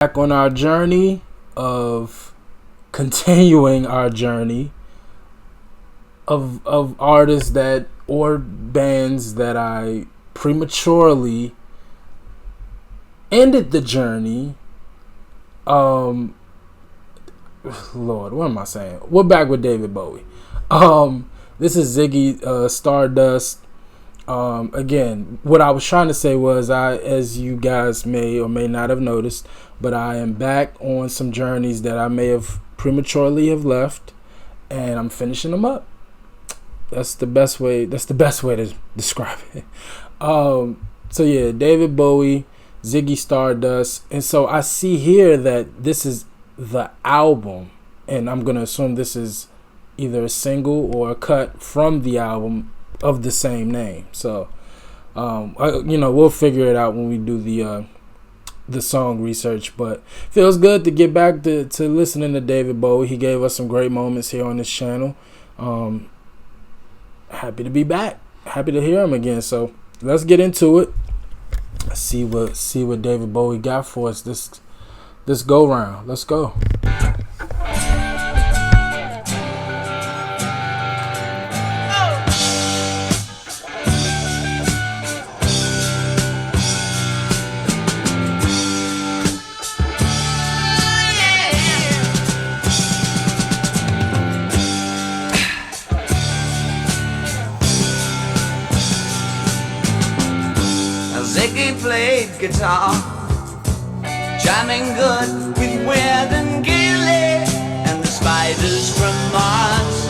Back on our journey of continuing our journey of artists that or bands that I prematurely ended the journey. Lord, what am I saying? We're back with David Bowie. This is Ziggy, Stardust. Again, what I was trying to say was, as you guys may or may not have noticed, but I am back on some journeys that I may have prematurely have left, and I'm finishing them up. That's the best way. That's the best way to describe it. So yeah, David Bowie, Ziggy Stardust, and so I see here that this is the album, and I'm gonna assume this is either a single or a cut from the album of the same name. So, we'll figure it out when we do the song research. But feels good to get back to listening to David Bowie. He gave us some great moments here on this channel. Happy to be back. Happy to hear him again. So let's get into it. Let's see what David Bowie got for us this go round. Let's go. Ziggy played guitar, jamming good with Weird and Gilly and the Spiders from Mars.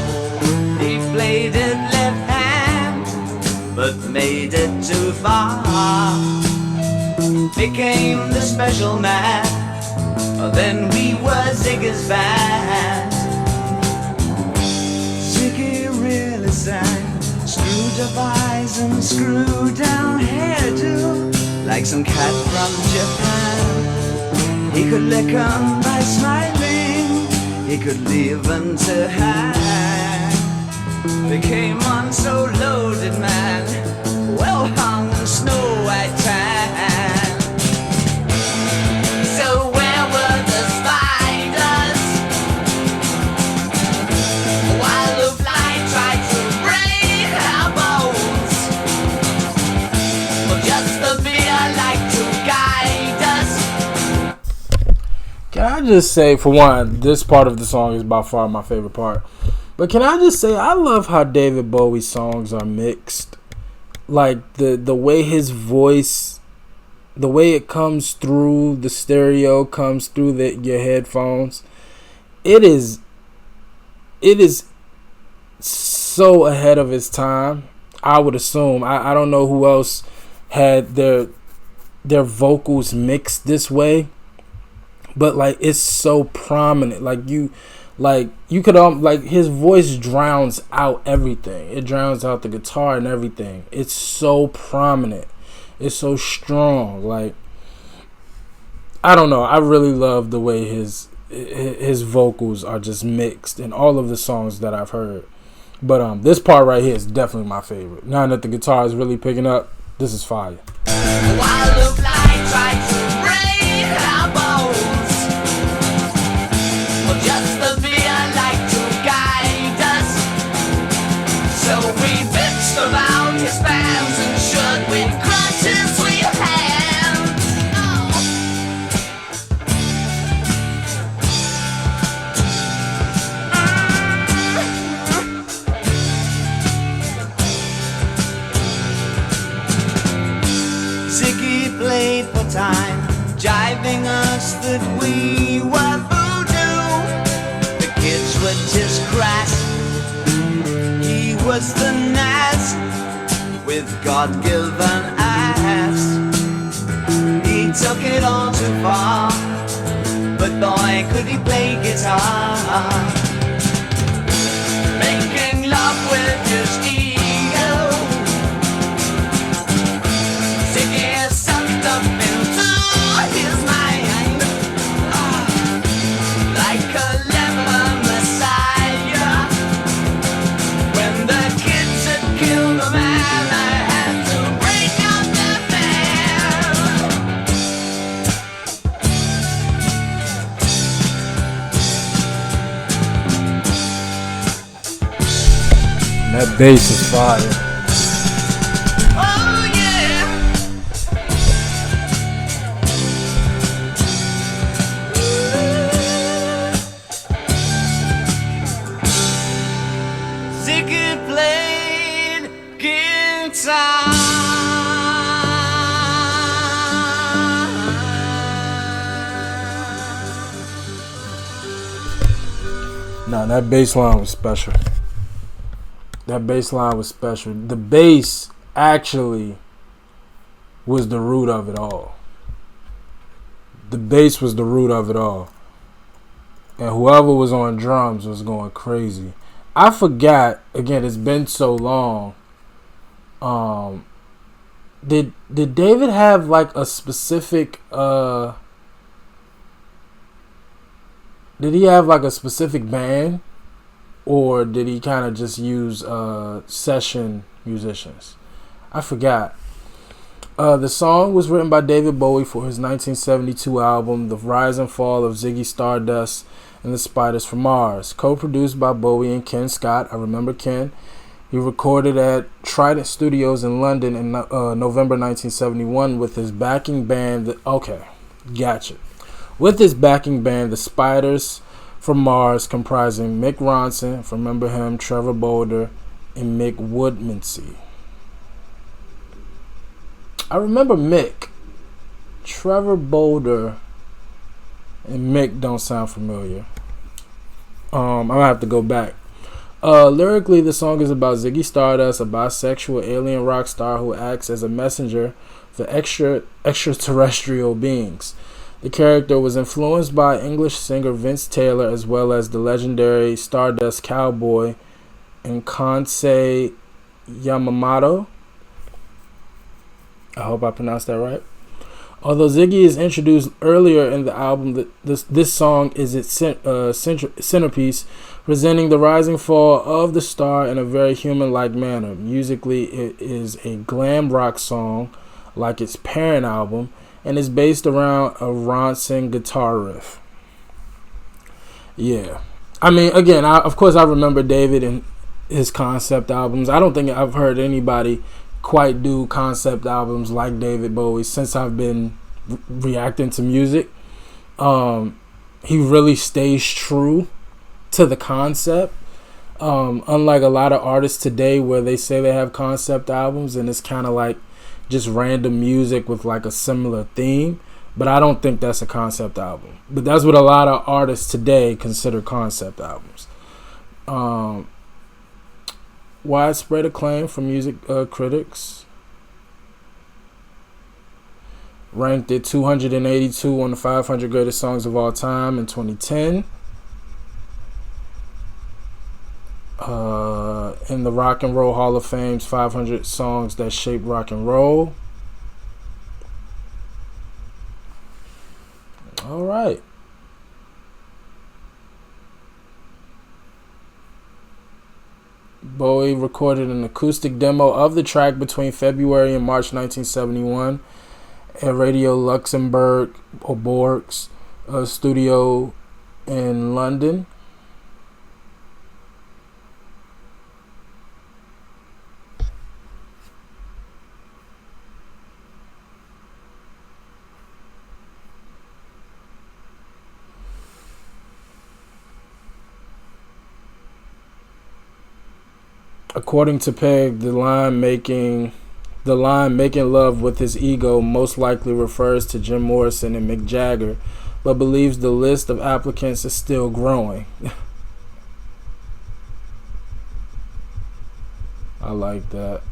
He played it left hand, but made it too far. Became the special man, then we were Ziggy's band. Ziggy really sang, screwed up eyes and screwed down hairdo, like some cat from Japan. He could lick 'em by smiling, he could leave 'em to hang. Became one so loaded man, well hung in snow white tan. So where were the spiders while the fly tried to break our bones? Well, just the beer like to guide us. Can I just say, for one, this part of the song is by far my favorite part. But can I just say, I love how David Bowie's songs are mixed. Like the way his voice, the way it comes through the stereo, comes through your headphones. It is so ahead of its time. I would assume. I don't know who else had their vocals mixed this way, but like it's so prominent. You could his voice drowns out everything. It drowns out the guitar and everything. It's so prominent. It's so strong. Like, I don't know. I really love the way his vocals are just mixed in all of the songs that I've heard. But this part right here is definitely my favorite. Now that the guitar is really picking up, this is fire. While the fly tried to break our bones, well, just the beer like to guide us. So we bitched about his pants and shirt with crutches we had. Ziggy played for time, jiving us that we were voodoo. The kids were just crass, he was the Nas with God-given ass. He took it all too far, but boy could he play guitar. Making love with his ego, Ziggy sucked up into his mind, like a leper messiah. When the kids had killed a man, I had to break out the band. That bass is fire. Oh yeah. Ziggy played guitar. No, that bass line was special. That bass line was special. The bass actually was the root of it all. The bass was the root of it all. And whoever was on drums was going crazy. I forgot, again, it's been so long. Did David have like a specific did he have like a specific band, or did he kind of just use session musicians? I forgot. The song was written by David Bowie for his 1972 album The Rise and Fall of Ziggy Stardust and the Spiders from Mars, co-produced by Bowie and Ken Scott. I remember Ken. He recorded at Trident Studios in London in November 1971 with his backing band. With his backing band, the Spiders from Mars, comprising Mick Ronson, if you remember him, Trevor Bolder, and Mick Woodmansey. I remember Mick. Trevor Bolder and Mick don't sound familiar. I'm gonna have to go back. Lyrically, the song is about Ziggy Stardust, a bisexual alien rock star who acts as a messenger for extraterrestrial beings. The character was influenced by English singer Vince Taylor, as well as the legendary Stardust Cowboy and Kansei Yamamoto. I hope I pronounced that right. Although Ziggy is introduced earlier in the album, this song is its centerpiece, presenting the rise and fall of the star in a very human-like manner. Musically, it is a glam rock song, like its parent album, and is based around a Ronson guitar riff. Yeah. I mean, again, of course I remember David and his concept albums. I don't think I've heard anybody quite do concept albums like David Bowie since I've been reacting to music. He really stays true to the concept. Unlike a lot of artists today where they say they have concept albums and it's kind of like just random music with like a similar theme, but I don't think that's a concept album. But that's what a lot of artists today consider concept albums. Widespread acclaim from music critics. Ranked at 282 on the 500 greatest songs of all time in 2010. In the Rock and Roll Hall of Fame's 500 songs that shaped rock and roll. All right. Bowie recorded an acoustic demo of the track between February and March 1971 at Radio Luxembourg or Borg's studio in London. According to Peg, the line making love with his ego most likely refers to Jim Morrison and Mick Jagger, but believes the list of applicants is still growing. I like that.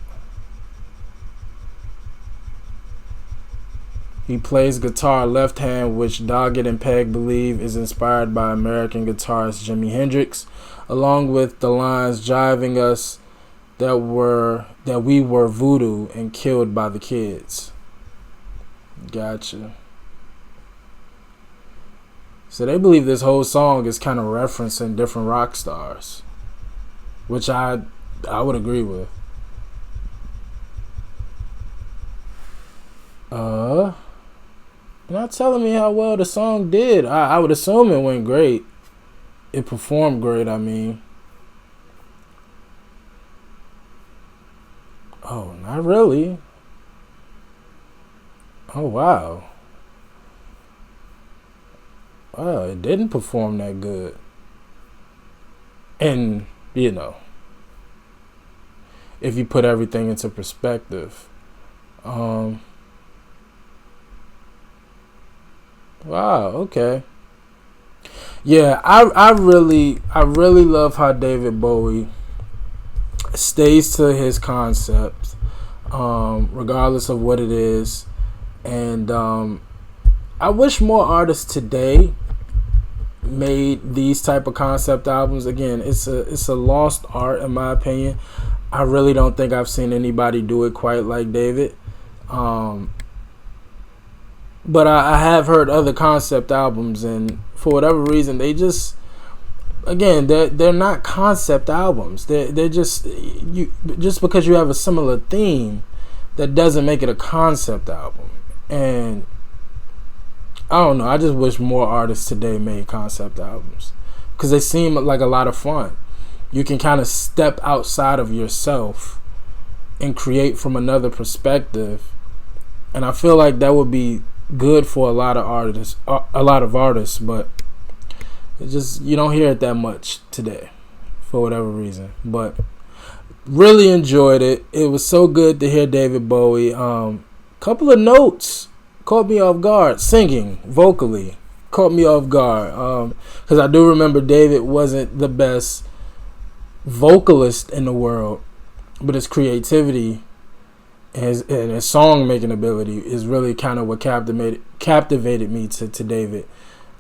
He plays guitar left hand, which Doggett and Peg believe is inspired by American guitarist Jimi Hendrix, along with the lines jiving us that we were voodoo and killed by the kids. Gotcha. So they believe this whole song is kind of referencing different rock stars, which I would agree with. You're not telling me how well the song did. I would assume it went great. It performed great, I mean. Oh, not really. Oh, wow. Wow, it didn't perform that good. And, if you put everything into perspective. Wow, okay. Yeah, I really love how David Bowie stays to his concept, regardless of what it is. And I wish more artists today made these type of concept albums. Again, it's a lost art in my opinion. I really don't think I've seen anybody do it quite like David. But I have heard other concept albums, and for whatever reason, they just, again, they're not concept albums. They're just, just because you have a similar theme, that doesn't make it a concept album. And I don't know. I just wish more artists today made concept albums, because they seem like a lot of fun. You can kind of step outside of yourself and create from another perspective, and I feel like that would be good for a lot of artists. But it just, you don't hear it that much today, for whatever reason. But really enjoyed it. It was so good to hear David Bowie. Couple of notes caught me off guard. Singing vocally caught me off guard, because I do remember David wasn't the best vocalist in the world, but his creativity and his song making ability is really kind of what captivated me to David.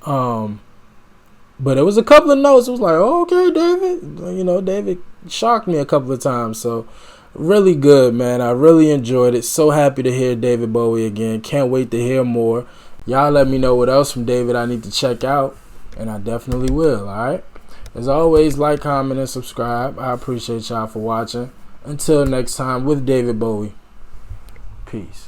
But it was a couple of notes. It was like, oh, okay, David. David shocked me a couple of times. So really good, man. I really enjoyed it. So happy to hear David Bowie again. Can't wait to hear more. Y'all let me know what else from David I need to check out, and I definitely will. All right. As always, like, comment, and subscribe. I appreciate y'all for watching. Until next time, with David Bowie. Peace.